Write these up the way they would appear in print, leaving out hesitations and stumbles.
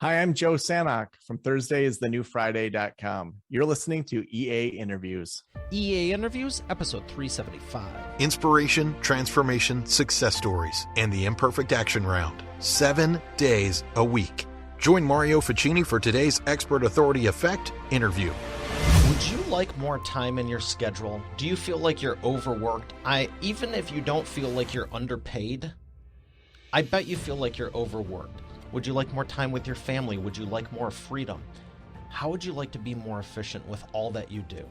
Hi, I'm Joe Sanok from ThursdayIsTheNewFriday.com. You're listening to EA Interviews. EA Interviews, episode 375. Inspiration, transformation, success stories, and the Imperfect Action Round. 7 days a week. Join Mario Ficini for today's Expert Authority Effect interview. Would you like more time in your schedule? Do you feel like you're overworked? Even if you don't feel like you're underpaid, I bet you feel like you're overworked. Would you like more time with your family? Would you like more freedom? How would you like to be more efficient with all that you do?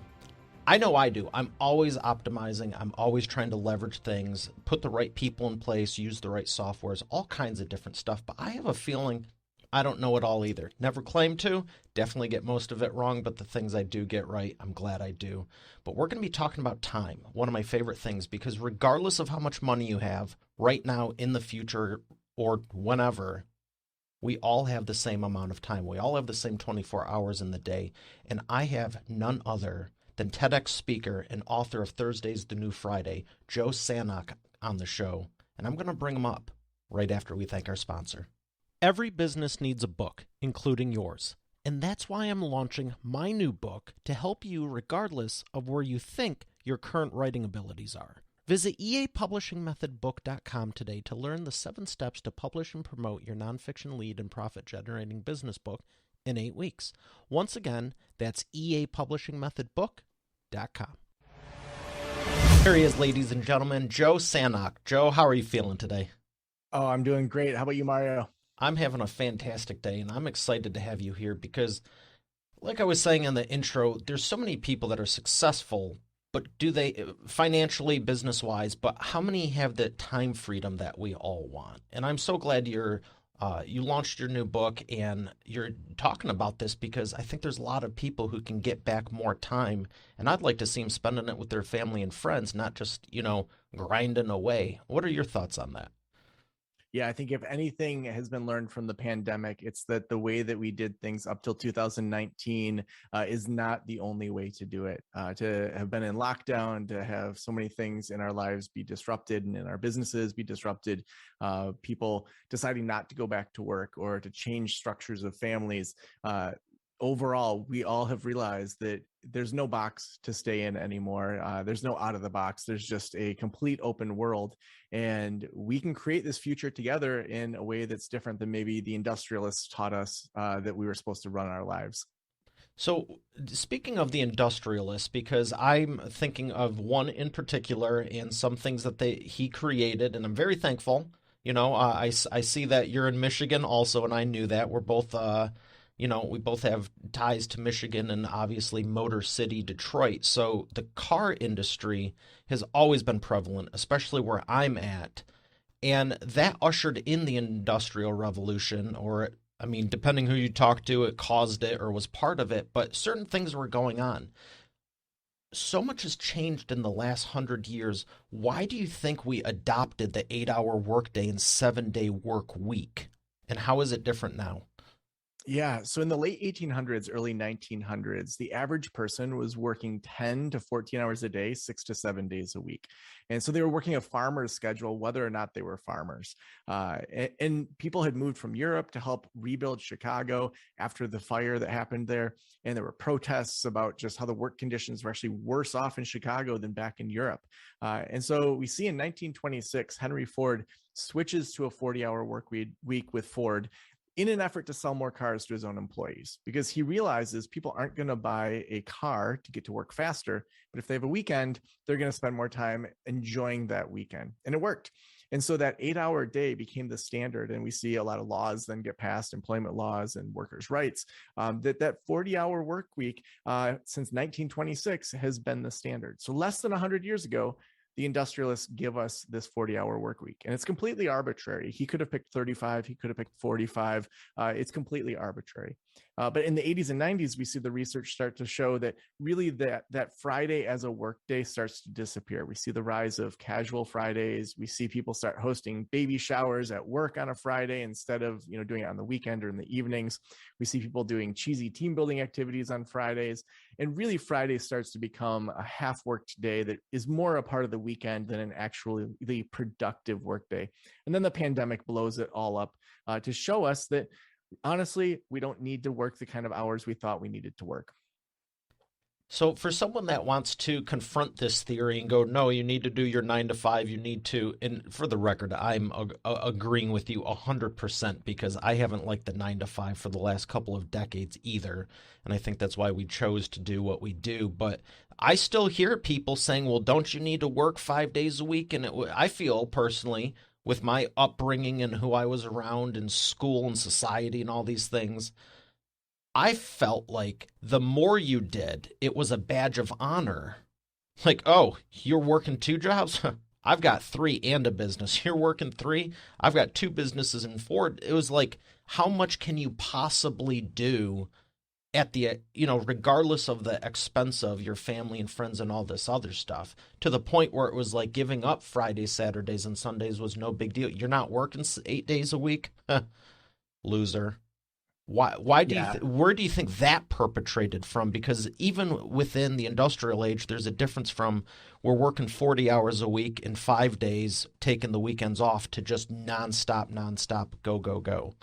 I know I do. I'm always optimizing. I'm always trying to leverage things, put the right people in place, use the right softwares, all kinds of different stuff. But I have a feeling I don't know it all either. Never claim to. Definitely get most of it wrong, but the things I do get right, I'm glad I do. But we're going to be talking about time, one of my favorite things, because regardless of how much money you have right now, in the future, or whenever, we all have the same amount of time. We all have the same 24 hours in the day. And I have none other than TEDx speaker and author of Thursday's The New Friday, Joe Sanok, on the show. And I'm going to bring him up right after we thank our sponsor. Every business needs a book, including yours. And that's why I'm launching my new book to help you regardless of where you think your current writing abilities are. Visit eapublishingmethodbook.com today to learn the 7 steps to publish and promote your nonfiction lead and profit-generating business book in 8 weeks. Once again, that's eapublishingmethodbook.com. Here he is, ladies and gentlemen, Joe Sanok. Joe, how are you feeling today? Oh, I'm doing great. How about you, Mario? I'm having a fantastic day, and I'm excited to have you here because, like I was saying in the intro, there's so many people that are successful, but do they financially, business-wise, but how many have the time freedom that we all want? And I'm so glad you launched your new book and you're talking about this because I think there's a lot of people who can get back more time, and I'd like to see them spending it with their family and friends, not just, grinding away. What are your thoughts on that? Yeah, I think if anything has been learned from the pandemic, it's that the way that we did things up till 2019 is not the only way to do it. To have been in lockdown, to have so many things in our lives be disrupted and in our businesses be disrupted, people deciding not to go back to work or to change structures of families. Overall, we all have realized that there's no box to stay in anymore. There's no out of the box. There's just a complete open world. And we can create this future together in a way that's different than maybe the industrialists taught us that we were supposed to run our lives. So, speaking of the industrialists, because I'm thinking of one in particular and some things that he created, and I'm very thankful. I see that you're in Michigan also, and I knew that. We're both we both have ties to Michigan and obviously Motor City, Detroit. So the car industry has always been prevalent, especially where I'm at. And that ushered in the Industrial Revolution, depending who you talk to, it caused it or was part of it. But certain things were going on. So much has changed in the last 100 years. Why do you think we adopted the 8-hour workday and 7-day work week? And how is it different now? Yeah. So in the late 1800s, early 1900s, the average person was working 10 to 14 hours a day, 6 to 7 days a week. And so they were working a farmer's schedule, whether or not they were farmers. And people had moved from Europe to help rebuild Chicago after the fire that happened there. And there were protests about just how the work conditions were actually worse off in Chicago than back in Europe. And so we see in 1926, Henry Ford switches to a 40-hour work week with Ford, in an effort to sell more cars to his own employees, because he realizes people aren't going to buy a car to get to work faster, but if they have a weekend, they're going to spend more time enjoying that weekend. And it worked. And so that 8-hour day became the standard. And we see a lot of laws then get passed, employment laws and workers' rights, that 40-hour work week since 1926 has been the standard. So less than 100 years ago, the industrialists give us this 40-hour work week, and it's completely arbitrary. He could have picked 35. He could have picked 45. It's completely arbitrary. But in the 80s and 90s, we see the research start to show that really that Friday as a work day starts to disappear. We see the rise of casual Fridays. We see people start hosting baby showers at work on a Friday instead of doing it on the weekend or in the evenings. We see people doing cheesy team building activities on Fridays. And really Friday starts to become a half-worked day that is more a part of the weekend than an actually productive work day. And then the pandemic blows it all up to show us that Honestly, we don't need to work the kind of hours we thought we needed to work. So, for someone that wants to confront this theory and go, no, you need to do your 9 to 5, you need to, and for the record, I'm agreeing with you 100% because I haven't liked the 9 to 5 for the last couple of decades either. And I think that's why we chose to do what we do. But I still hear people saying, well, don't you need to work 5 days a week? And I feel personally, with my upbringing and who I was around in school and society and all these things, I felt like the more you did, it was a badge of honor. Like, oh, you're working 2 jobs? I've got 3 and a business. You're working 3? I've got 2 businesses and 4. It was like, how much can you possibly do at the, regardless of the expense of your family and friends and all this other stuff, to the point where it was like giving up Fridays, Saturdays, and Sundays was no big deal. You're not working 8 days a week? Loser. Why do you Yeah. where do you think that perpetrated from? Because even within the industrial age, there's a difference from we're working 40 hours a week in 5 days, taking the weekends off, to just nonstop, go, go, go.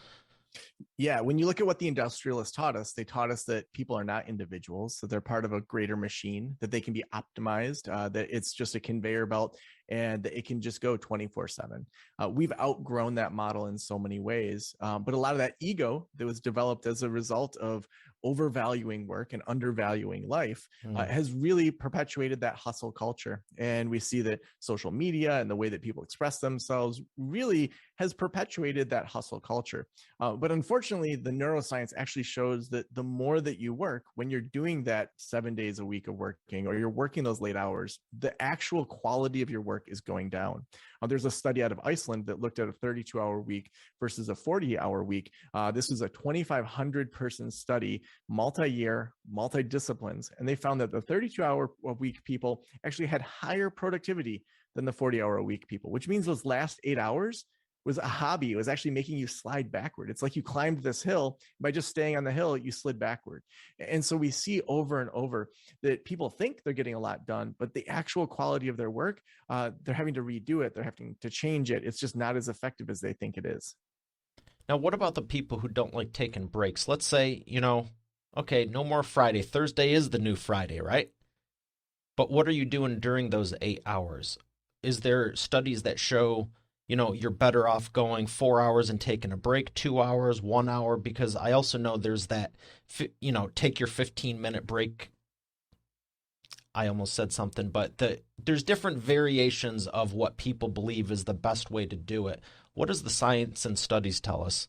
Yeah, when you look at what the industrialists taught us, they taught us that people are not individuals, that they're part of a greater machine, that they can be optimized, that it's just a conveyor belt, and that it can just go 24/7. We've outgrown that model in so many ways, but a lot of that ego that was developed as a result of overvaluing work and undervaluing life Mm. has really perpetuated that hustle culture. And we see that social media and the way that people express themselves really has perpetuated that hustle culture. But unfortunately, the neuroscience actually shows that the more that you work, when you're doing that 7 days a week of working, or you're working those late hours, the actual quality of your work is going down. There's a study out of Iceland that looked at a 32-hour week versus a 40-hour week. This was a 2,500 person study, multi-year, multi-disciplines, and they found that the 32-hour a week people actually had higher productivity than the 40-hour a week people, which means those last 8 hours was a hobby. It was actually making you slide backward. It's like you climbed this hill. By just staying on the hill, you slid backward. And so we see over and over that people think they're getting a lot done, but the actual quality of their work, they're having to redo it. They're having to change it. It's just not as effective as they think it is. Now, what about the people who don't like taking breaks? Let's say, okay, no more Friday. Thursday is the new Friday, right? But what are you doing during those 8 hours? Is there studies that show, you're better off going 4 hours and taking a break, 2 hours, 1 hour? Because I also know there's that, take your 15-minute break. I almost said something, but there's different variations of what people believe is the best way to do it. What does the science and studies tell us?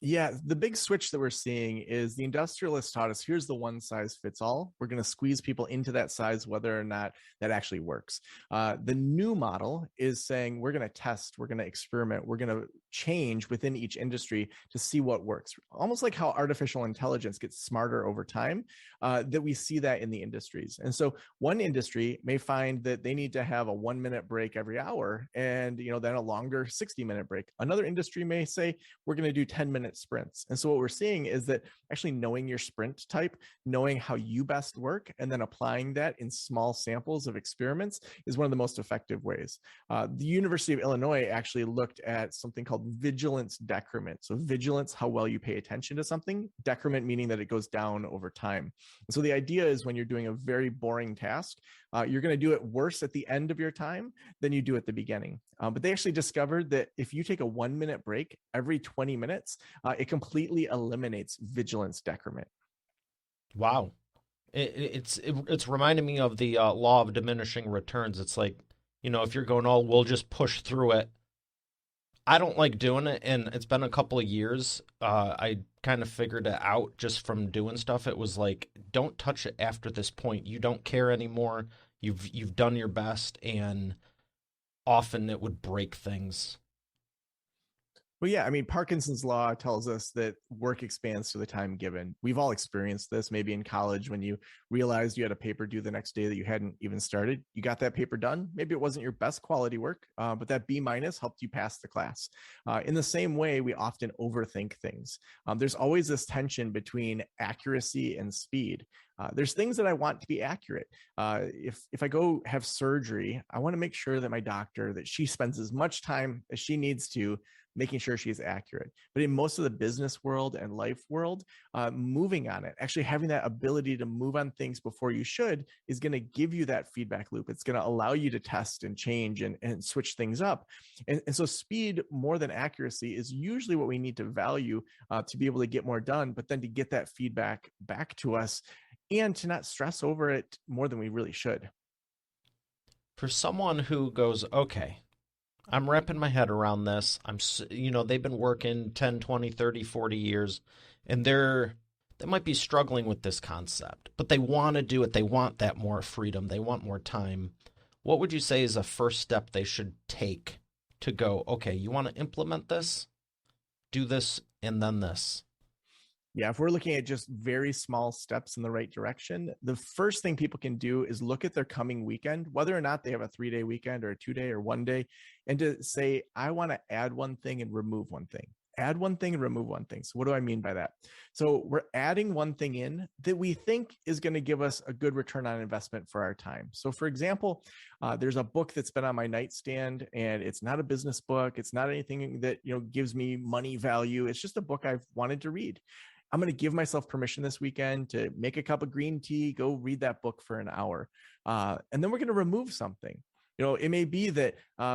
Yeah, the big switch that we're seeing is the industrialists taught us here's the one size fits all. We're going to squeeze people into that size, whether or not that actually works. The new model is saying we're going to test, we're going to experiment, we're going to change within each industry to see what works. Almost like how artificial intelligence gets smarter over time, that we see that in the industries. And so one industry may find that they need to have a 1 minute break every hour and then a longer 60-minute break. Another industry may say we're going to do 10-minute sprints. And so what we're seeing is that actually knowing your sprint type, knowing how you best work, and then applying that in small samples of experiments is one of the most effective ways. The University of Illinois actually looked at something called vigilance decrement. So vigilance, how well you pay attention to something, decrement meaning that it goes down over time. And so the idea is when you're doing a very boring task, you're going to do it worse at the end of your time than you do at the beginning. But they actually discovered that if you take a 1 minute break every 20 minutes, it completely eliminates vigilance decrement. Wow. It's reminding me of the law of diminishing returns. It's like, if you're going, oh, we'll just push through it. I don't like doing it, and it's been a couple of years. I kind of figured it out just from doing stuff. It was like, don't touch it after this point. You don't care anymore. You've done your best, and often it would break things. Well, yeah, I mean, Parkinson's law tells us that work expands to the time given. We've all experienced this, maybe in college when you realized you had a paper due the next day that you hadn't even started. You got that paper done. Maybe it wasn't your best quality work, but that B minus helped you pass the class. In the same way, we often overthink things. There's always this tension between accuracy and speed. There's things that I want to be accurate. If I go have surgery, I want to make sure that my doctor, that she spends as much time as she needs to making sure she's accurate. But in most of the business world and life world, moving on it, actually having that ability to move on things before you should, is going to give you that feedback loop. It's going to allow you to test and change and switch things up. And so speed more than accuracy is usually what we need to value to be able to get more done, but then to get that feedback back to us and to not stress over it more than we really should. For someone who goes, okay, I'm wrapping my head around this. They've been working 10, 20, 30, 40 years, and they might be struggling with this concept, but they want to do it. They want that more freedom. They want more time. What would you say is a first step they should take to go, okay, you want to implement this? Do this, and then this. Yeah, if we're looking at just very small steps in the right direction, the first thing people can do is look at their coming weekend, whether or not they have a 3-day weekend or a 2-day or 1 day, and to say, I want to add one thing and remove one thing. Add one thing and remove one thing. So what do I mean by that? So we're adding one thing in that we think is going to give us a good return on investment for our time. So for example, there's a book that's been on my nightstand, and it's not a business book. It's not anything that gives me money value. It's just a book I've wanted to read. I'm going to give myself permission this weekend to make a cup of green tea, go read that book for an hour. And then we're going to remove something. It may be that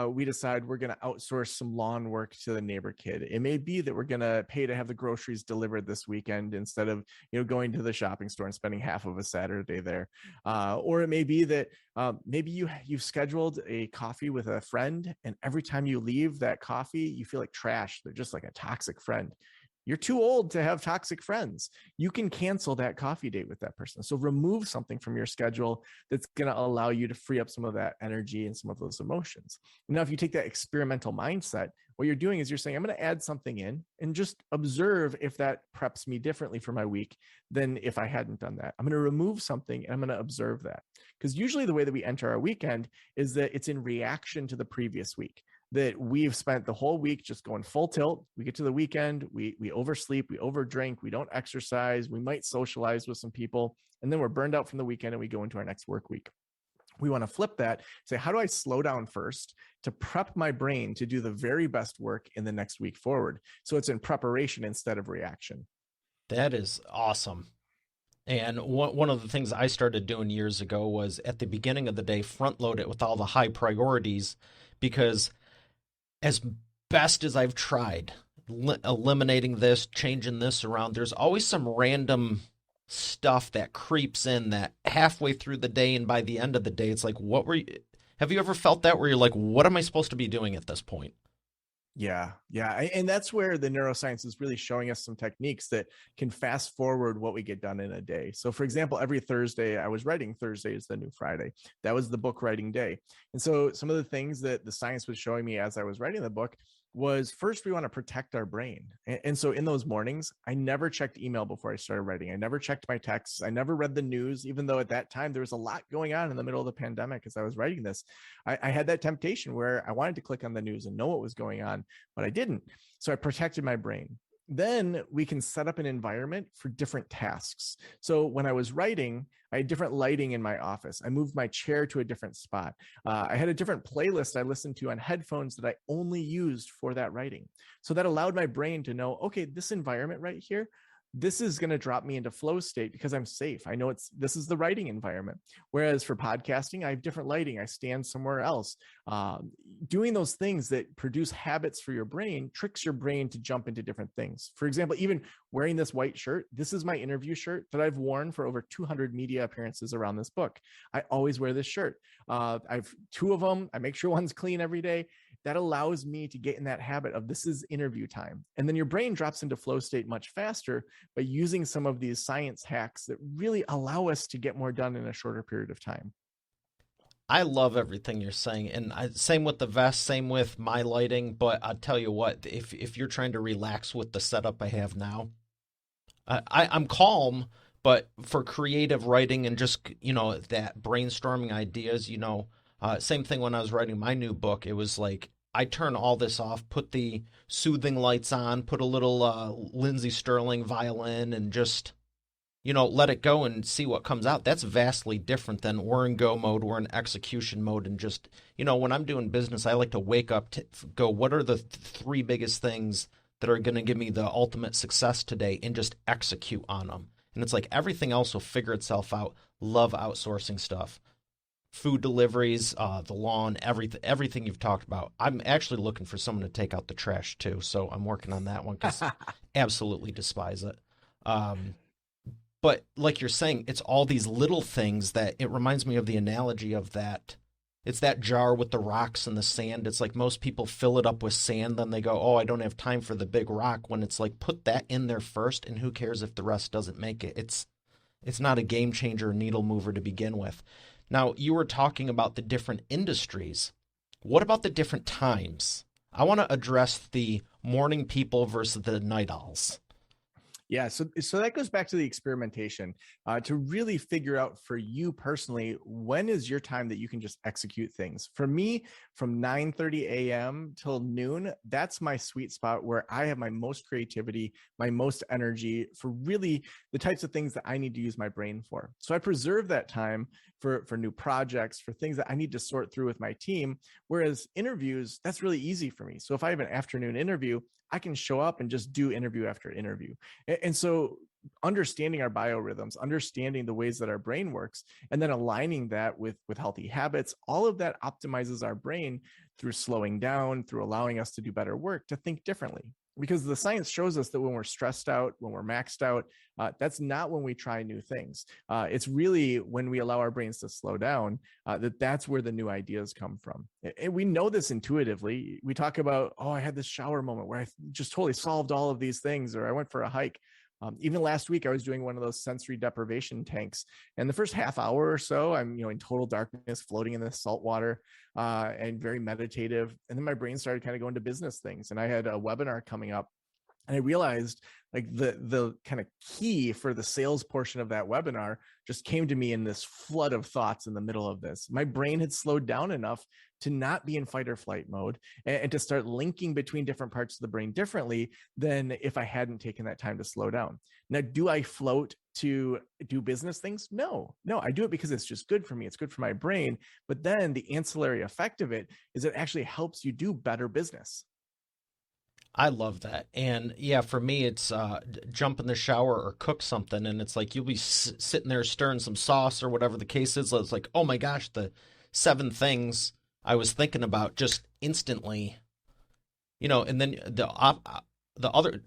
we decide we're going to outsource some lawn work to the neighbor kid. It may be that we're going to pay to have the groceries delivered this weekend instead of, going to the shopping store and spending half of a Saturday there. Or it may be that maybe you've scheduled a coffee with a friend, and every time you leave that coffee, you feel like trash. They're just like a toxic friend. You're too old to have toxic friends. You can cancel that coffee date with that person. So remove something from your schedule that's going to allow you to free up some of that energy and some of those emotions. Now, if you take that experimental mindset, what you're doing is you're saying, I'm going to add something in and just observe if that preps me differently for my week than if I hadn't done that. I'm going to remove something and I'm going to observe that. Because usually the way that we enter our weekend is that it's in reaction to the previous week. That we've spent the whole week just going full tilt. We get to the weekend, we oversleep, we overdrink, we don't exercise, we might socialize with some people, and then we're burned out from the weekend and we go into our next work week. We want to flip that, say, how do I slow down first to prep my brain to do the very best work in the next week forward? So it's in preparation instead of reaction. That is awesome. And one of the things I started doing years ago was at the beginning of the day, front load it with all the high priorities, because as best as I've tried eliminating this, changing this around, there's always some random stuff that creeps in that halfway through the day, and by the end of the day, it's like, have you ever felt that where you're like, what am I supposed to be doing at this point? Yeah. And that's where the neuroscience is really showing us some techniques that can fast forward what we get done in a day. So for example, every Thursday, I was writing. Thursday is the new Friday. That was the book writing day. And so some of the things that the science was showing me as I was writing the book was, first, we want to protect our brain. And so in those mornings, I never checked email before I started writing. I never checked my texts. I never read the news, even though at that time there was a lot going on in the middle of the pandemic as I was writing this. I had that temptation where I wanted to click on the news and know what was going on, but I didn't. So I protected my brain. Then we can set up an environment for different tasks. So when I was writing, I had different lighting in my office. I moved my chair to a different spot. I had a different playlist I listened to on headphones that I only used for that writing. So that allowed my brain to know, okay, this environment right here, this is going to drop me into flow state because I'm safe. I know this is the writing environment. Whereas for podcasting, I have different lighting. I stand somewhere else. Doing those things that produce habits for your brain tricks your brain to jump into different things. For example, even wearing this white shirt, this is my interview shirt that I've worn for over 200 media appearances around this book. I always wear this shirt. I've 2 of them. I make sure one's clean every day. That allows me to get in that habit of, this is interview time. And then your brain drops into flow state much faster by using some of these science hacks that really allow us to get more done in a shorter period of time. I love everything you're saying. And same with the vest, same with my lighting. But I'll tell you what, if you're trying to relax with the setup I have now, I'm calm, but for creative writing and just, that brainstorming ideas, same thing when I was writing my new book. It was like, I turn all this off, put the soothing lights on, put a little Lindsey Sterling violin, and just, let it go and see what comes out. That's vastly different than we're in go mode, we're in execution mode, and just, when I'm doing business, I like to wake up to go, what are the three biggest things that are going to give me the ultimate success today, and just execute on them. And it's like everything else will figure itself out. Love outsourcing stuff. Food deliveries, the lawn, everything you've talked about. I'm actually looking for someone to take out the trash too, so I'm working on that one because absolutely despise it. But like you're saying, it's all these little things that it reminds me of the analogy of that. It's that jar with the rocks and the sand. It's like most people fill it up with sand, then they go, oh, I don't have time for the big rock. When it's like, put that in there first, and who cares if the rest doesn't make it? It's not a game changer or needle mover to begin with. Now, you were talking about the different industries. What about the different times? I want to address the morning people versus the night owls. Yeah, so that goes back to the experimentation to really figure out for you personally, when is your time that you can just execute things. For me, from 9:30 a.m. till noon, that's my sweet spot where I have my most creativity, my most energy for really the types of things that I need to use my brain for. So I preserve that time for new projects, for things that I need to sort through with my team. Whereas interviews, that's really easy for me. So if I have an afternoon interview, I can show up and just do interview after interview. And so understanding our biorhythms, understanding the ways that our brain works, and then aligning that with healthy habits, all of that optimizes our brain through slowing down, through allowing us to do better work, to think differently. Because the science shows us that when we're stressed out, when we're maxed out, that's not when we try new things. It's really when we allow our brains to slow down that's where the new ideas come from. And we know this intuitively. We talk about, oh, I had this shower moment where I just totally solved all of these things, or I went for a hike. Even last week, I was doing one of those sensory deprivation tanks, and the first half hour or so, I'm in total darkness, floating in the salt water, and very meditative. And then my brain started kind of going to business things, and I had a webinar coming up, and I realized like the kind of key for the sales portion of that webinar just came to me in this flood of thoughts in the middle of this. My brain had slowed down enough to not be in fight or flight mode, and to start linking between different parts of the brain differently than if I hadn't taken that time to slow down. Now, do I float to do business things? No, I do it because it's just good for me. It's good for my brain. But then the ancillary effect of it is it actually helps you do better business. I love that. And yeah, for me, it's jump in the shower or cook something. And it's like you'll be sitting there stirring some sauce or whatever the case is. It's like, oh my gosh, the 7 things I was thinking about just instantly, and then the other,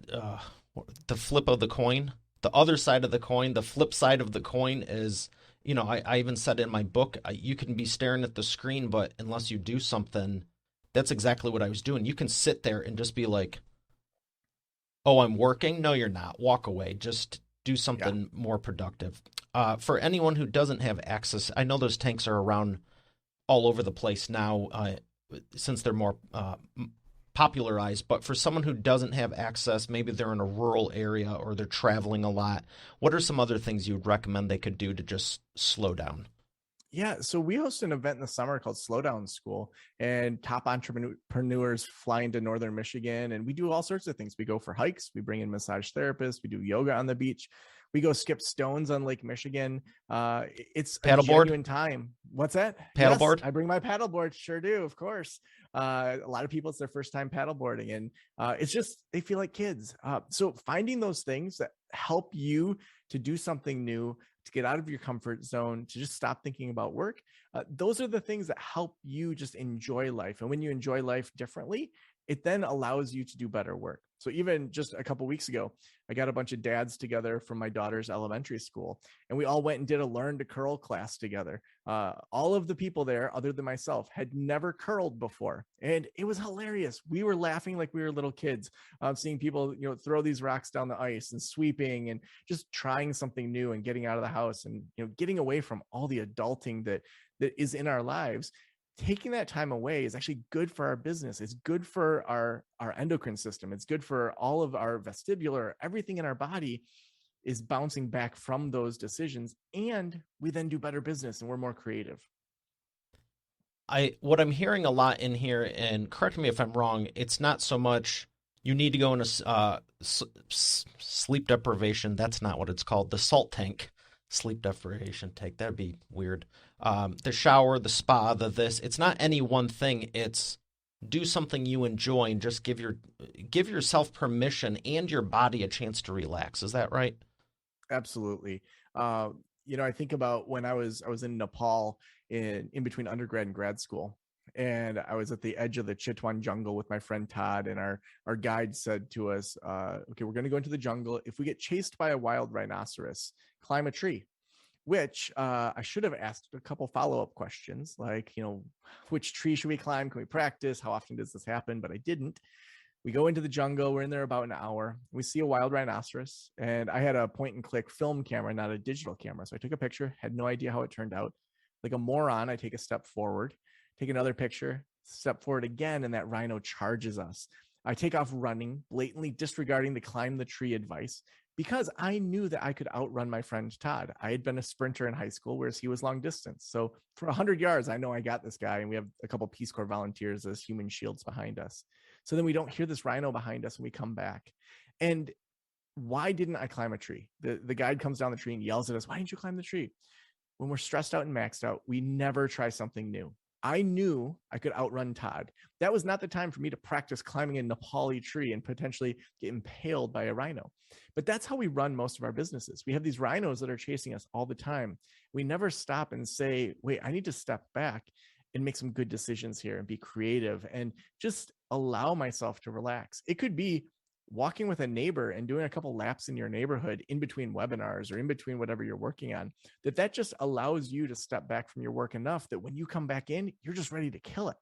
the flip of the coin, the other side of the coin, the flip side of the coin is, I even said in my book, you can be staring at the screen, but unless you do something, that's exactly what I was doing. You can sit there and just be like, oh, I'm working. No, you're not. Walk away. Just do something more productive. For anyone who doesn't have access, I know those tanks are around all over the place now since they're more popularized. But for someone who doesn't have access, maybe they're in a rural area or they're traveling a lot, what are some other things you would recommend they could do to just slow down? Yeah, so we host an event in the summer called Slowdown School, and top entrepreneurs fly into Northern Michigan, and we do all sorts of things. We go for hikes, we bring in massage therapists, we do yoga on the beach, we go skip stones on Lake Michigan. It's a genuine time. What's that? Paddleboard? Yes, I bring my paddleboard. Sure do, of course. A lot of people, it's their first time paddleboarding, and it's just, they feel like kids. So finding those things that help you to do something new, to get out of your comfort zone, to just stop thinking about work. Those are the things that help you just enjoy life. And when you enjoy life differently, it then allows you to do better work. So even just a couple of weeks ago, I got a bunch of dads together from my daughter's elementary school, and we all went and did a learn to curl class together. All of the people there, other than myself, had never curled before. And it was hilarious. We were laughing like we were little kids, seeing people, throw these rocks down the ice and sweeping and just trying something new and getting out of the house and, getting away from all the adulting that is in our lives. Taking that time away is actually good for our business. It's good for our endocrine system. It's good for all of our vestibular, everything in our body is bouncing back from those decisions. And we then do better business and we're more creative. What I'm hearing a lot in here, and correct me if I'm wrong, it's not so much You need to go into sleep deprivation. That's not what it's called. The salt tank, sleep deprivation tank. That'd be weird. The shower, the spa, the this. It's not any one thing. It's do something you enjoy and just give yourself permission and your body a chance to relax. Is that right? Absolutely. I think about when I was in Nepal in between undergrad and grad school, and I was at the edge of the Chitwan jungle with my friend Todd, and our guide said to us, "Okay, we're going to go into the jungle. If we get chased by a wild rhinoceros, climb a tree." Which I should have asked a couple follow-up questions, like, which tree should we climb? Can we practice? How often does this happen? But I didn't. We go into the jungle. We're in there about an hour. We see a wild rhinoceros, and I had a point and click film camera, not a digital camera. So I took a picture, had no idea how it turned out. Like a moron, I take a step forward, take another picture, step forward again, and that rhino charges us. I take off running, blatantly disregarding the climb the tree advice because I knew that I could outrun my friend Todd. I had been a sprinter in high school, whereas he was long distance. So for 100 yards, I know I got this guy, and we have a couple Peace Corps volunteers as human shields behind us. So then we don't hear this rhino behind us and we come back. And why didn't I climb a tree? The guide comes down the tree and yells at us, "Why didn't you climb the tree?" When we're stressed out and maxed out, we never try something new. I knew I could outrun Todd. That was not the time for me to practice climbing a Nepali tree and potentially get impaled by a rhino. But that's how we run most of our businesses. We have these rhinos that are chasing us all the time. We never stop and say, wait, I need to step back and make some good decisions here and be creative and just allow myself to relax. It could be walking with a neighbor and doing a couple laps in your neighborhood in between webinars or in between whatever you're working on, that just allows you to step back from your work enough that when you come back in, you're just ready to kill it.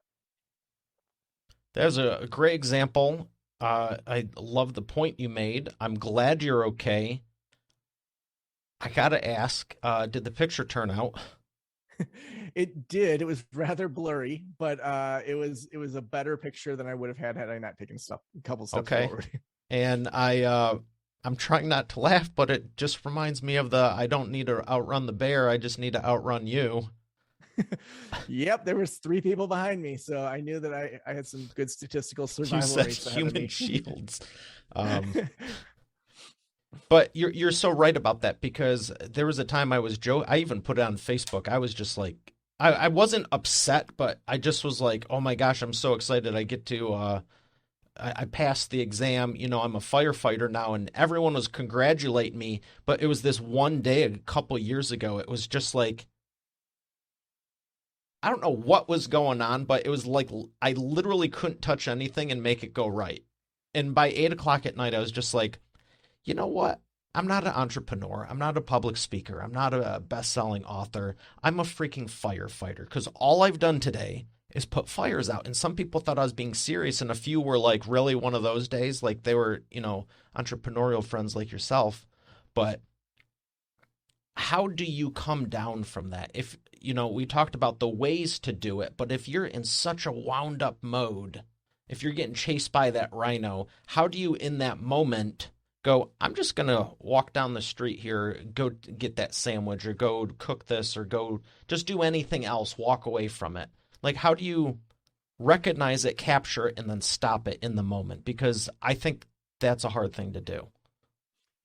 There's a great example. I love the point you made. I'm glad you're okay. I gotta ask, did the picture turn out? It did. It was rather blurry, but it was a better picture than I would have had I not taken a couple steps Okay. forward. And I'm trying not to laugh, but it just reminds me of I don't need to outrun the bear, I just need to outrun you. Yep, there was 3 people behind me, so I knew that I had some good statistical You survival said rates ahead of human me. shields. Um, but you're so right about that, because there was a time I even put it on Facebook. I was just like, I wasn't upset, but I just was like, oh my gosh, I'm so excited. I get to I passed the exam. I'm a firefighter now, and everyone was congratulating me. But it was this one day a couple years ago. It was just like, I don't know what was going on, but it was like I literally couldn't touch anything and make it go right. And by 8 o'clock at night, I was just like, you know what? I'm not an entrepreneur. I'm not a public speaker. I'm not a best-selling author. I'm a freaking firefighter, because all I've done today is put fires out. And some people thought I was being serious, and a few were like, really, one of those days? Like they were, entrepreneurial friends like yourself. But how do you come down from that? If, we talked about the ways to do it, but if you're in such a wound up mode, if you're getting chased by that rhino, how do you in that moment go, I'm just going to walk down the street here, go get that sandwich, or go cook this, or go just do anything else, walk away from it? Like, how do you recognize it, capture it, and then stop it in the moment? Because I think that's a hard thing to do.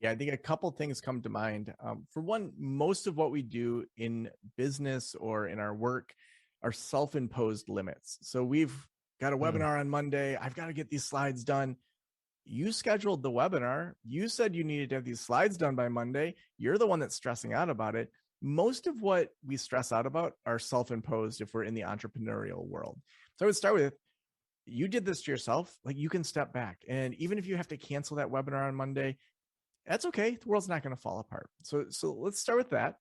Yeah, I think a couple things come to mind. For one, most of what we do in business or in our work are self-imposed limits. So we've got a webinar on Monday. I've got to get these slides done. You scheduled the webinar. You said you needed to have these slides done by Monday. You're the one that's stressing out about it. Most of what we stress out about are self-imposed if we're in the entrepreneurial world. So I would start with, you did this to yourself. Like, you can step back. And even if you have to cancel that webinar on Monday, that's okay. The world's not going to fall apart. So let's start with that.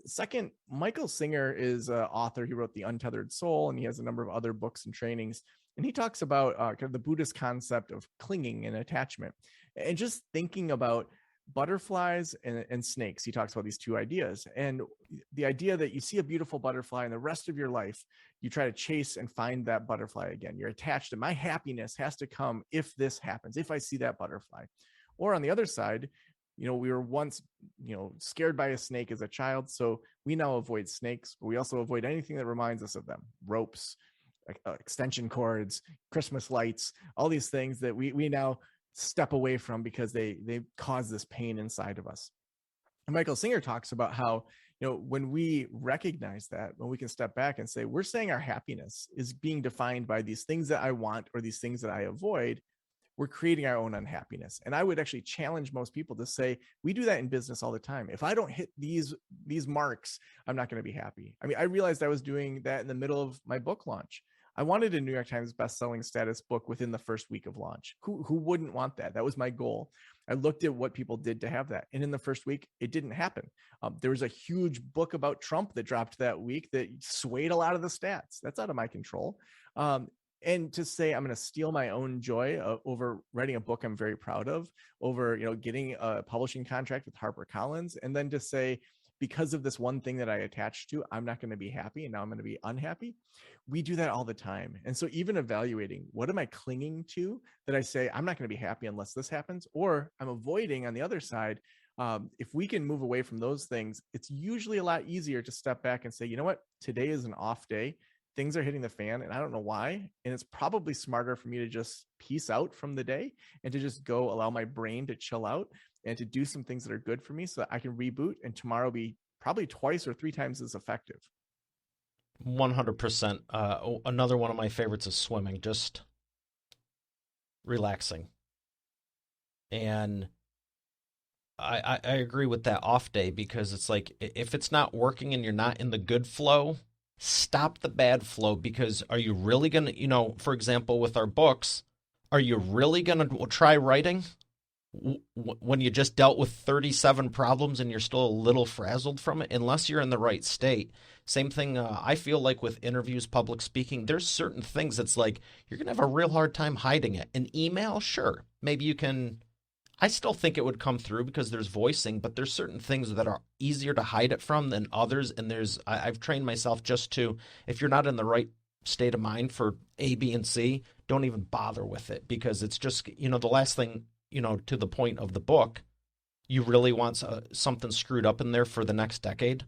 Second, Michael Singer is an author. He wrote The Untethered Soul, and he has a number of other books and trainings. And he talks about kind of the Buddhist concept of clinging and attachment, and just thinking about butterflies and snakes. He talks about these two ideas, and the idea that you see a beautiful butterfly, and the rest of your life, you try to chase and find that butterfly again. You're attached to, my happiness has to come if this happens, if I see that butterfly. Or on the other side, we were once, scared by a snake as a child. So we now avoid snakes, but we also avoid anything that reminds us of them. Ropes, extension cords, Christmas lights, all these things that we now step away from because they cause this pain inside of us. And Michael Singer talks about how, when we recognize that, when we can step back and say, we're saying our happiness is being defined by these things that I want or these things that I avoid, we're creating our own unhappiness. And I would actually challenge most people to say, we do that in business all the time. If I don't hit these marks, I'm not going to be happy. I mean, I realized I was doing that in the middle of my book launch. I wanted a New York Times bestselling status book within the first week of launch. Who wouldn't want that? That was my goal. I looked at what people did to have that. And in the first week, it didn't happen. There was a huge book about Trump that dropped that week that swayed a lot of the stats. That's out of my control. And to say I'm going to steal my own joy over writing a book I'm very proud of, over getting a publishing contract with HarperCollins, and then to say, because of this one thing that I attached to, I'm not going to be happy, and now I'm going to be unhappy. We do that all the time. And so even evaluating, what am I clinging to that I say, I'm not going to be happy unless this happens, or I'm avoiding on the other side. If we can move away from those things, it's usually a lot easier to step back and say, you know what, today is an off day. Things are hitting the fan and I don't know why. And it's probably smarter for me to just peace out from the day and to just go allow my brain to chill out and to do some things that are good for me so that I can reboot and tomorrow be probably twice or three times as effective. 100%. Another one of my favorites is swimming, just relaxing. And I agree with that off day, because it's like, if it's not working and you're not in the good flow, stop the bad flow. Because are you really going to, for example, with our books, are you really going to try writing when you just dealt with 37 problems and you're still a little frazzled from it? Unless you're in the right state. Same thing, I feel like with interviews, public speaking, there's certain things that's like, you're going to have a real hard time hiding it. An email, sure, maybe you can. I still think it would come through because there's voicing, but there's certain things that are easier to hide it from than others. And I've trained myself just to, if you're not in the right state of mind for A, B, and C, don't even bother with it, because it's just, the last thing, to the point of the book, you really want something screwed up in there for the next decade.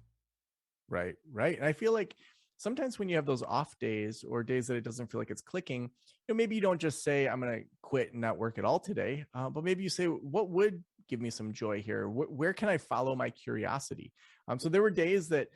Right. And I feel like sometimes when you have those off days or days that it doesn't feel like it's clicking, maybe you don't just say, I'm going to quit and not work at all today. But maybe you say, what would give me some joy here? Where can I follow my curiosity? So there were days that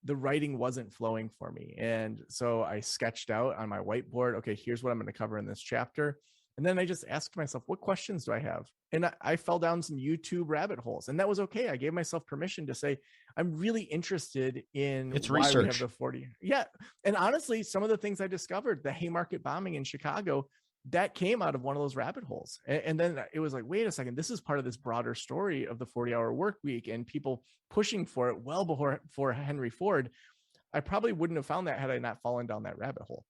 the writing wasn't flowing for me. And so I sketched out on my whiteboard, okay, here's what I'm going to cover in this chapter. And then I just asked myself, what questions do I have? And I fell down some YouTube rabbit holes, and that was okay. I gave myself permission to say, I'm really interested in it's why research. We have the 40. Yeah. And honestly, some of the things I discovered, the Haymarket bombing in Chicago, that came out of one of those rabbit holes. And then it was like, wait a second, this is part of this broader story of the 40-hour work week and people pushing for it well before Henry Ford. I probably wouldn't have found that had I not fallen down that rabbit hole.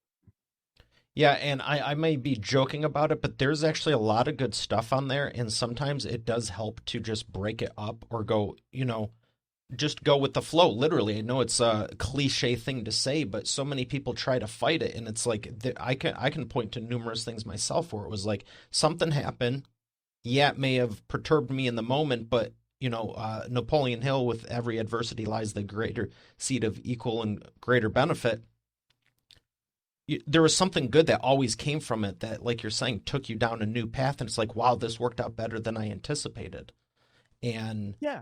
Yeah, and I may be joking about it, but there's actually a lot of good stuff on there, and sometimes it does help to just break it up or go, just go with the flow. Literally, I know it's a cliche thing to say, but so many people try to fight it, and it's like I can point to numerous things myself where it was like something happened. Yeah, it may have perturbed me in the moment, but Napoleon Hill, with every adversity lies the greater seed of equal and greater benefit. There was something good that always came from it that, like you're saying, took you down a new path. And it's like, wow, this worked out better than I anticipated. And yeah,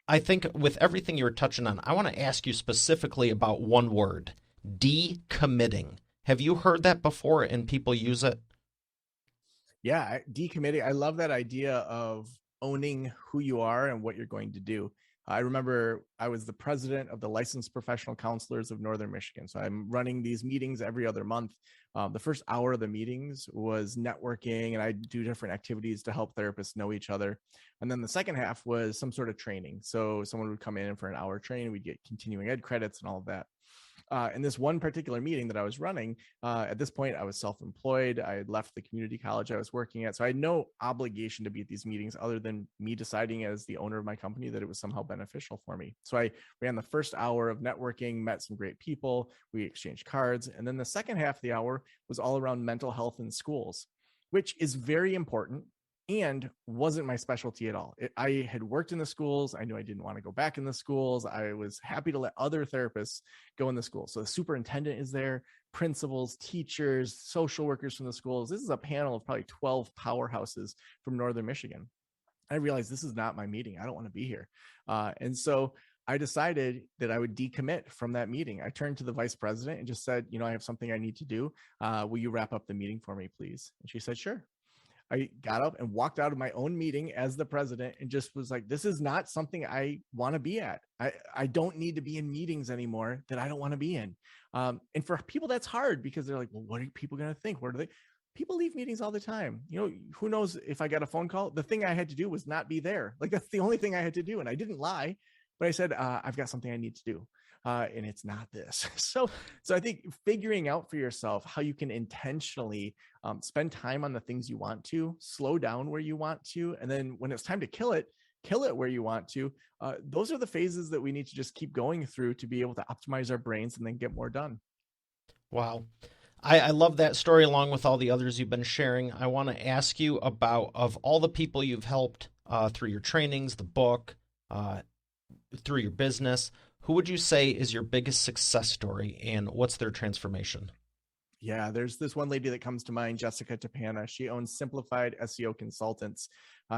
I think with everything you were touching on, I want to ask you specifically about one word, decommitting. Have you heard that before and people use it? Yeah, decommitting. I love that idea of owning who you are and what you're going to do. I remember I was the president of the Licensed Professional Counselors of Northern Michigan. So I'm running these meetings every other month. The first hour of the meetings was networking, and I do different activities to help therapists know each other. And then the second half was some sort of training. So someone would come in for an hour training, we'd get continuing ed credits and all of that. In this one particular meeting that I was running, at this point, I was self-employed. I had left the community college I was working at. So I had no obligation to be at these meetings other than me deciding as the owner of my company that it was somehow beneficial for me. So I ran the first hour of networking, met some great people. We exchanged cards. And then the second half of the hour was all around mental health in schools, which is very important. and wasn't my specialty at all. I had worked in the schools. I knew I didn't want to go back in the schools. I was happy to let other therapists go in the school. So the superintendent is there, principals, teachers, social workers from the schools. This is a panel of probably 12 powerhouses from Northern Michigan. I realized this is not my meeting. I don't want to be here. And so I decided that I would decommit from that meeting. I turned to the vice president and just said, I have something I need to do. Will you wrap up the meeting for me, please? And she said, sure. I got up and walked out of my own meeting as the president and just was like, this is not something I want to be at. I don't need to be in meetings anymore that I don't want to be in. And for people, that's hard because they're like, well, what are people going to think? What are they? People leave meetings all the time. Who knows if I got a phone call? The thing I had to do was not be there. Like, that's the only thing I had to do. And I didn't lie, but I said, I've got something I need to do. And it's not this. So I think figuring out for yourself how you can intentionally spend time on the things you want to, slow down where you want to, and then when it's time to kill it where you want to. Those are the phases that we need to just keep going through to be able to optimize our brains and then get more done. Wow. I love that story along with all the others you've been sharing. I want to ask you about, of all the people you've helped through your trainings, the book, through your business, who would you say is your biggest success story and what's their transformation? Yeah, there's this one lady that comes to mind, Jessica Tapana. She owns Simplified SEO Consultants.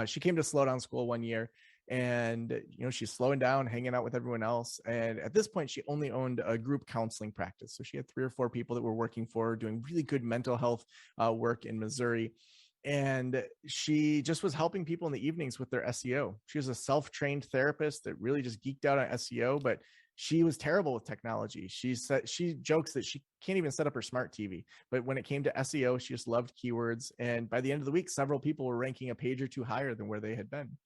She came to Slowdown School one year and, she's slowing down, hanging out with everyone else. And at this point, she only owned a group counseling practice. So she had 3 or 4 people that were working for her, doing really good mental health work in Missouri. And she just was helping people in the evenings with their SEO. She was a self-trained therapist that really just geeked out on SEO, but she was terrible with technology. She jokes that she can't even set up her smart TV, but when it came to SEO, she just loved keywords. And by the end of the week, several people were ranking a page or 2 higher than where they had been.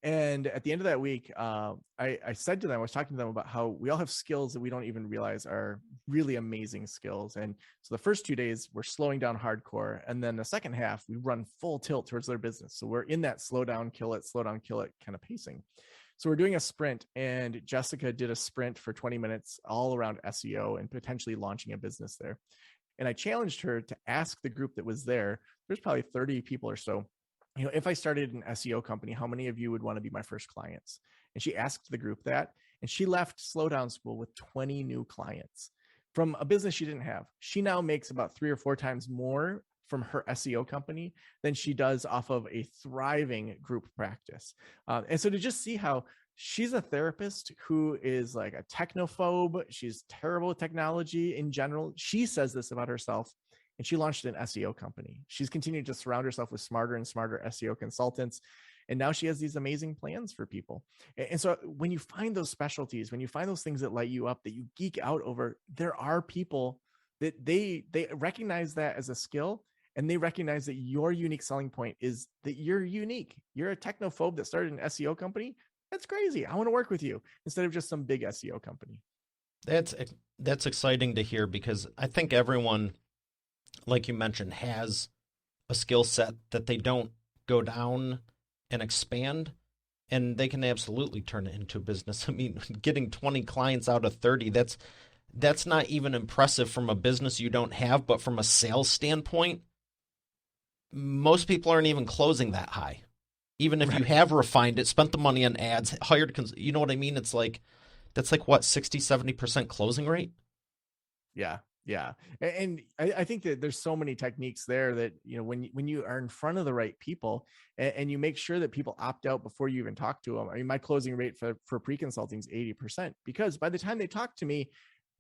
And at the end of that week, I said to them, I was talking to them about how we all have skills that we don't even realize are really amazing skills. And so the first 2 days, we're slowing down hardcore. And then the second half, we run full tilt towards their business. So we're in that slow down, kill it kind of pacing. So we're doing a sprint, and Jessica did a sprint for 20 minutes all around SEO and potentially launching a business there. And I challenged her to ask the group that was there, there's probably 30 people or so, if I started an SEO company, how many of you would want to be my first clients? And she asked the group that, and she left Slowdown School with 20 new clients from a business she didn't have. She now makes about 3 or 4 times more from her SEO company than she does off of a thriving group practice. And so to just see how she's a therapist who is like a technophobe, she's terrible with technology in general. She says this about herself. And she launched an SEO company. She's continued to surround herself with smarter and smarter SEO consultants. And now she has these amazing plans for people. And so when you find those specialties, when you find those things that light you up, that you geek out over, there are people that they recognize that as a skill. And they recognize that your unique selling point is that you're unique. You're a technophobe that started an SEO company. That's crazy. I want to work with you instead of just some big SEO company. That's exciting to hear, because I think everyone, like you mentioned, has a skill set that they don't go down and expand, and they can absolutely turn it into a business. I mean, getting 20 clients out of 30, that's not even impressive from a business you don't have, but from a sales standpoint, most people aren't even closing that high. Even if you have refined it, spent the money on ads, hired, you know what I mean? It's like, that's like what, 60, 70% closing rate? Yeah. Yeah. And I think that there's so many techniques there that, when you are in front of the right people and you make sure that people opt out before you even talk to them. I mean, my closing rate for pre-consulting is 80%, because by the time they talk to me,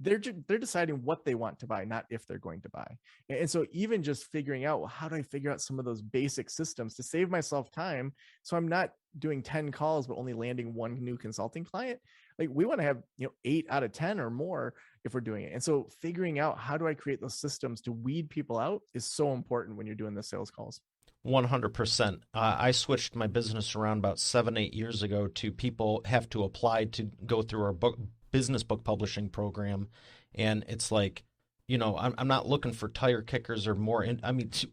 they're deciding what they want to buy, not if they're going to buy. And so even just figuring out, well, how do I figure out some of those basic systems to save myself time, so I'm not doing 10 calls but only landing 1 new consulting client? Like, we want to have 8 out of 10 or more if we're doing it. And so figuring out how do I create those systems to weed people out is so important when you're doing the sales calls. 100%. I switched my business around about 7-8 years ago to people have to apply to go through our business book publishing program. And it's like, I'm not looking for tire kickers or more.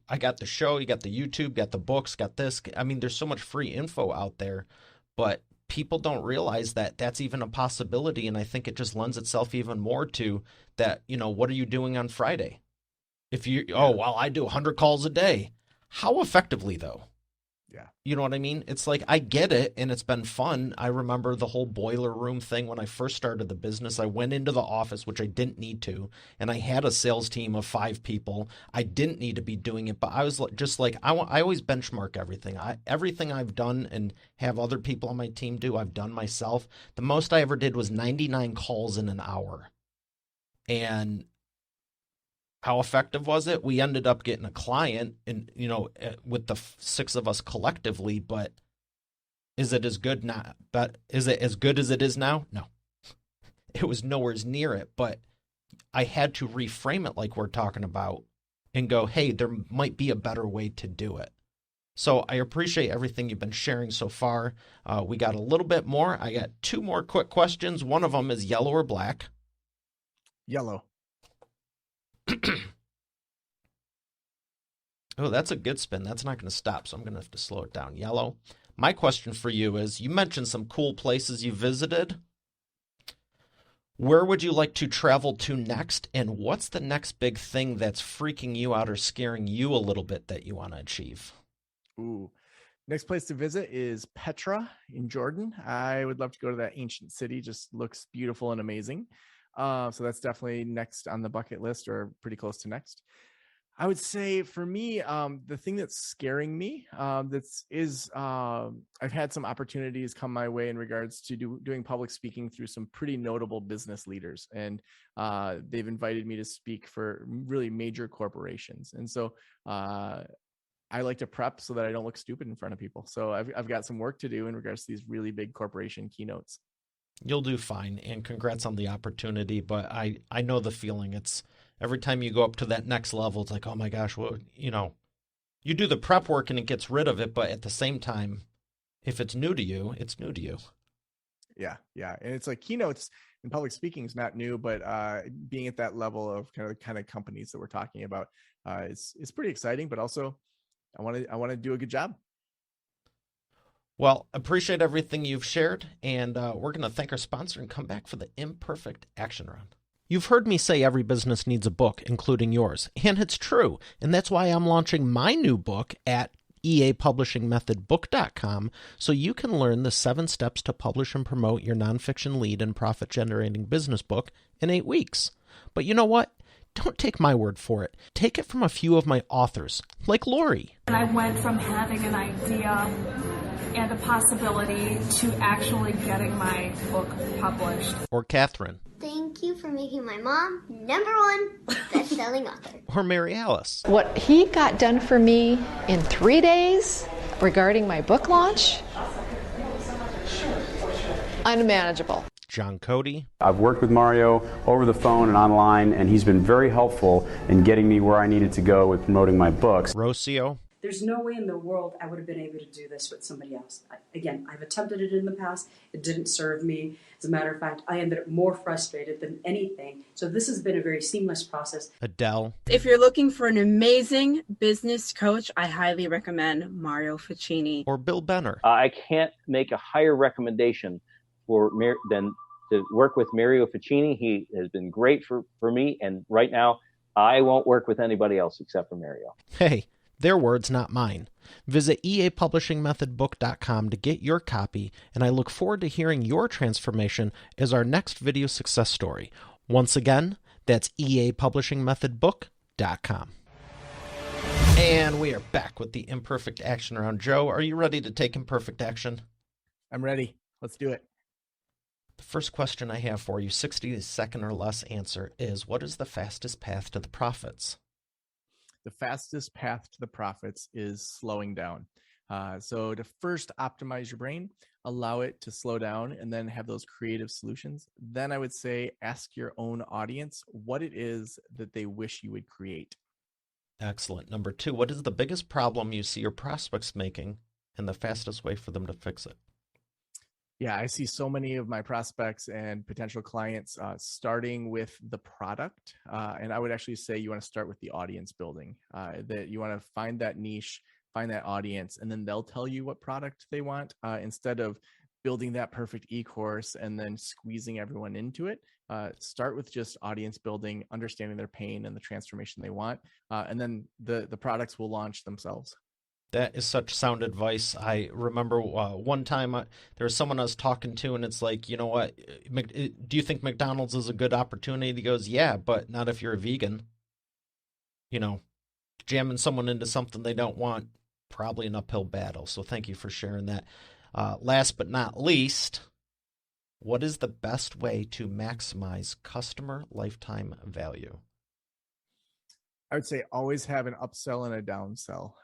I got the show, you got the YouTube, got the books, got this. I mean, there's so much free info out there, but people don't realize that that's even a possibility. And I think it just lends itself even more to that, what are you doing on Friday? If you, I do 100 calls a day. How effectively, though? Yeah. You know what I mean? It's like, I get it, and it's been fun. I remember the whole boiler room thing when I first started the business. I went into the office, which I didn't need to, and I had a sales team of 5 people. I didn't need to be doing it, but I was just like, I always benchmark everything. Everything I've done and have other people on my team do, I've done myself. The most I ever did was 99 calls in an hour. And how effective was it? We ended up getting a client, and with the 6 of us collectively. But is it as good now? But is it as good as it is now? No, it was nowhere near it. But I had to reframe it like we're talking about, and go, hey, there might be a better way to do it. So I appreciate everything you've been sharing so far. We got a little bit more. I got 2 more quick questions. One of them is yellow or black? Yellow. Oh, that's a good spin. That's not going to stop, so I'm going to have to slow it down. Yellow. My question for you is, you mentioned some cool places you visited. Where would you like to travel to next, and what's the next big thing that's freaking you out or scaring you a little bit that you want to achieve? Ooh. Next place to visit is Petra in Jordan. I would love to go to that ancient city. Just looks beautiful and amazing. So that's definitely next on the bucket list, or pretty close to next. I would say for me, the thing that's scaring me, I've had some opportunities come my way in regards to doing public speaking through some pretty notable business leaders, and they've invited me to speak for really major corporations. And so I like to prep so that I don't look stupid in front of people. So I've got some work to do in regards to these really big corporation keynotes. You'll do fine, and congrats on the opportunity. But I know the feeling. It's every time you go up to that next level, it's like, oh my gosh, you do the prep work and it gets rid of it. But at the same time, if it's new to you, it's new to you. Yeah. And it's like keynotes and public speaking is not new, but being at that level of kind of companies that we're talking about is pretty exciting. But also, I want to do a good job. Well, appreciate everything you've shared, and we're going to thank our sponsor and come back for the Imperfect Action Round. You've heard me say every business needs a book, including yours, and it's true, and that's why I'm launching my new book at eapublishingmethodbook.com, so you can learn the 7 steps to publish and promote your nonfiction lead and profit-generating business book in 8 weeks. But you know what? Don't take my word for it. Take it from a few of my authors, like Lori. And I went from having an idea and a possibility to actually getting my book published. Or Catherine. Thank you for making my mom #1 best-selling author. Or Mary Alice. What he got done for me in 3 days regarding my book launch, unmanageable. John Cody. I've worked with Mario over the phone and online, and he's been very helpful in getting me where I needed to go with promoting my books. Rocio. There's no way in the world I would have been able to do this with somebody else. I've attempted it in the past. It didn't serve me. As a matter of fact, I ended up more frustrated than anything. So this has been a very seamless process. Adele. If you're looking for an amazing business coach, I highly recommend Mario Ficini. Or Bill Benner. I can't make a higher recommendation than to work with Mario Ficini. He has been great for me, and right now I won't work with anybody else except for Mario. Hey, their words, not mine. Visit eapublishingmethodbook.com to get your copy, and I look forward to hearing your transformation as our next video success story. Once again, that's eapublishingmethodbook.com. And we are back with the Imperfect Action Round. Joe, are you ready to take imperfect action? I'm ready. Let's do it. The first question I have for you, 60-second or less answer, is what is the fastest path to the profits? The fastest path to the profits is slowing down. So to first optimize your brain, allow it to slow down, and then have those creative solutions. Then I would say ask your own audience what it is that they wish you would create. Excellent. Number 2, what is the biggest problem you see your prospects making and the fastest way for them to fix it? Yeah, I see so many of my prospects and potential clients starting with the product. And I would actually say you want to start with the audience building, that you want to find that niche, find that audience, and then they'll tell you what product they want instead of building that perfect e-course and then squeezing everyone into it. Start with just audience building, understanding their pain and the transformation they want. And then the products will launch themselves. That is such sound advice. I remember one time there was someone I was talking to, and it's like, you know what? Do you think McDonald's is a good opportunity? He goes, yeah, but not if you're a vegan. You know, jamming someone into something they don't want, probably an uphill battle. So thank you for sharing that. Last but not least, what is the best way to maximize customer lifetime value? I would say always have an upsell and a downsell.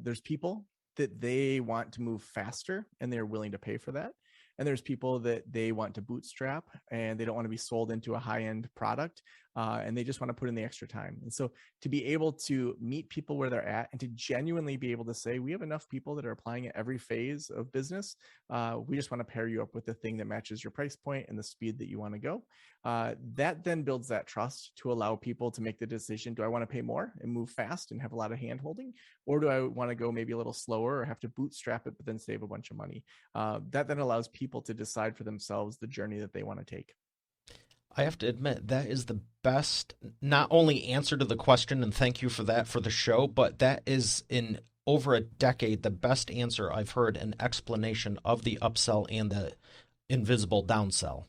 There's people that they want to move faster and they're willing to pay for that. And there's people that they want to bootstrap and they don't want to be sold into a high-end product and they just want to put in the extra time. And so to be able to meet people where they're at and to genuinely be able to say, we have enough people that are applying at every phase of business. We just want to pair you up with the thing that matches your price point and the speed that you want to go. That then builds that trust to allow people to make the decision, do I want to pay more and move fast and have a lot of hand holding? Or do I want to go maybe a little slower or have to bootstrap it, but then save a bunch of money? That then allows people to decide for themselves the journey that they want to take. I have to admit, that is the best, not only answer to the question, and thank you for that for the show, but that is in over a decade the best answer I've heard, an explanation of the upsell and the invisible downsell.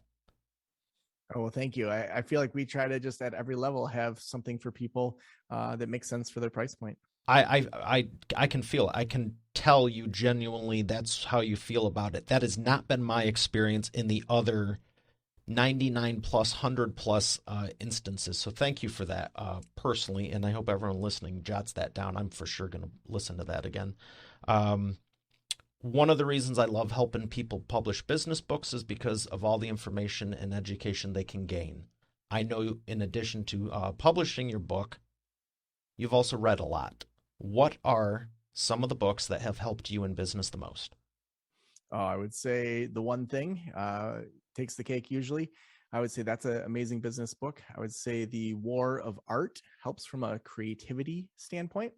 Oh, well, thank you. I feel like we try to just at every level have something for people that makes sense for their price point. I can feel it. I can tell you genuinely that's how you feel about it. That has not been my experience in the other 99 plus, 100 plus instances. So thank you for that personally, and I hope everyone listening jots that down. I'm for sure going to listen to that again. One of the reasons I love helping people publish business books is because of all the information and education they can gain. I know in addition to publishing your book, you've also read a lot. What are some of the books that have helped you in business the most? I would say The One Thing takes the cake usually. I would say that's an amazing business book. I would say The War of Art helps from a creativity standpoint.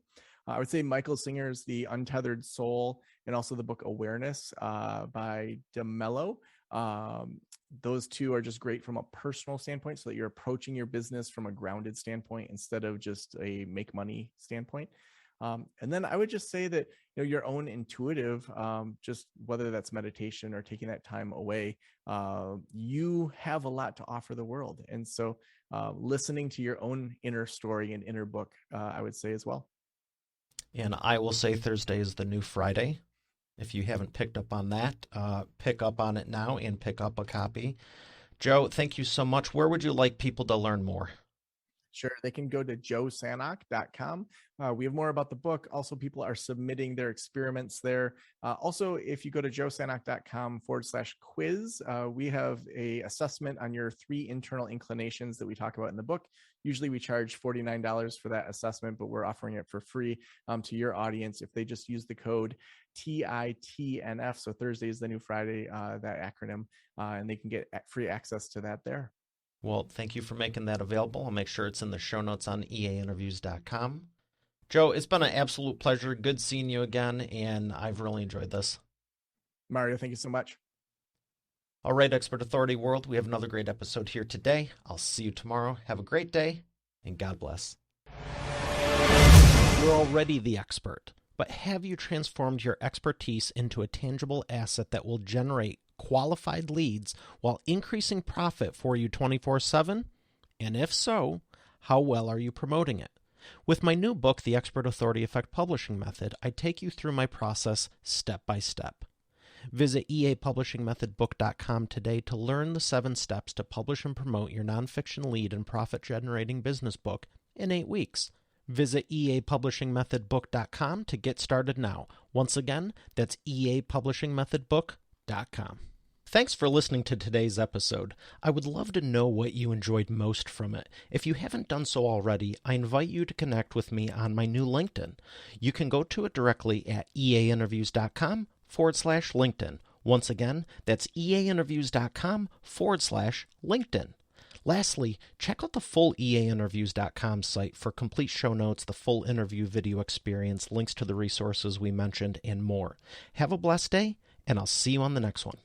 I would say Michael Singer's The Untethered Soul and also the book Awareness by DeMello. Those two are just great from a personal standpoint so that you're approaching your business from a grounded standpoint instead of just a make money standpoint. And then I would just say that, you know, your own intuitive, just whether that's meditation or taking that time away, you have a lot to offer the world. And so listening to your own inner story and inner book, I would say as well. And I will say Thursday is the new Friday. If you haven't picked up on that, pick up on it now and pick up a copy. Joe, thank you so much. Where would you like people to learn more? Sure. They can go to joesanok.com. We have more about the book. Also, people are submitting their experiments there. Also, if you go to joesanok.com/quiz, we have a assessment on your 3 internal inclinations that we talk about in the book. Usually we charge $49 for that assessment, but we're offering it for free to your audience if they just use the code TITNF. So Thursday is the new Friday, that acronym, and they can get free access to that there. Well, thank you for making that available. I'll make sure it's in the show notes on eainterviews.com. Joe, it's been an absolute pleasure. Good seeing you again, and I've really enjoyed this. Mario, thank you so much. All right, Expert Authority World, we have another great episode here today. I'll see you tomorrow. Have a great day, and God bless. You're already the expert, but have you transformed your expertise into a tangible asset that will generate qualified leads while increasing profit for you 24/7? And if so, how well are you promoting it? With my new book, The Expert Authority Effect Publishing Method, I take you through my process step by step. Visit eapublishingmethodbook.com today to learn the 7 steps to publish and promote your nonfiction lead and profit-generating business book in 8 weeks. Visit eapublishingmethodbook.com to get started now. Once again, that's eapublishingmethodbook.com. Thanks for listening to today's episode. I would love to know what you enjoyed most from it. If you haven't done so already, I invite you to connect with me on my new LinkedIn. You can go to it directly at eainterviews.com/LinkedIn. Once again, that's eainterviews.com/LinkedIn. Lastly, check out the full eainterviews.com site for complete show notes, the full interview video experience, links to the resources we mentioned, and more. Have a blessed day, and I'll see you on the next one.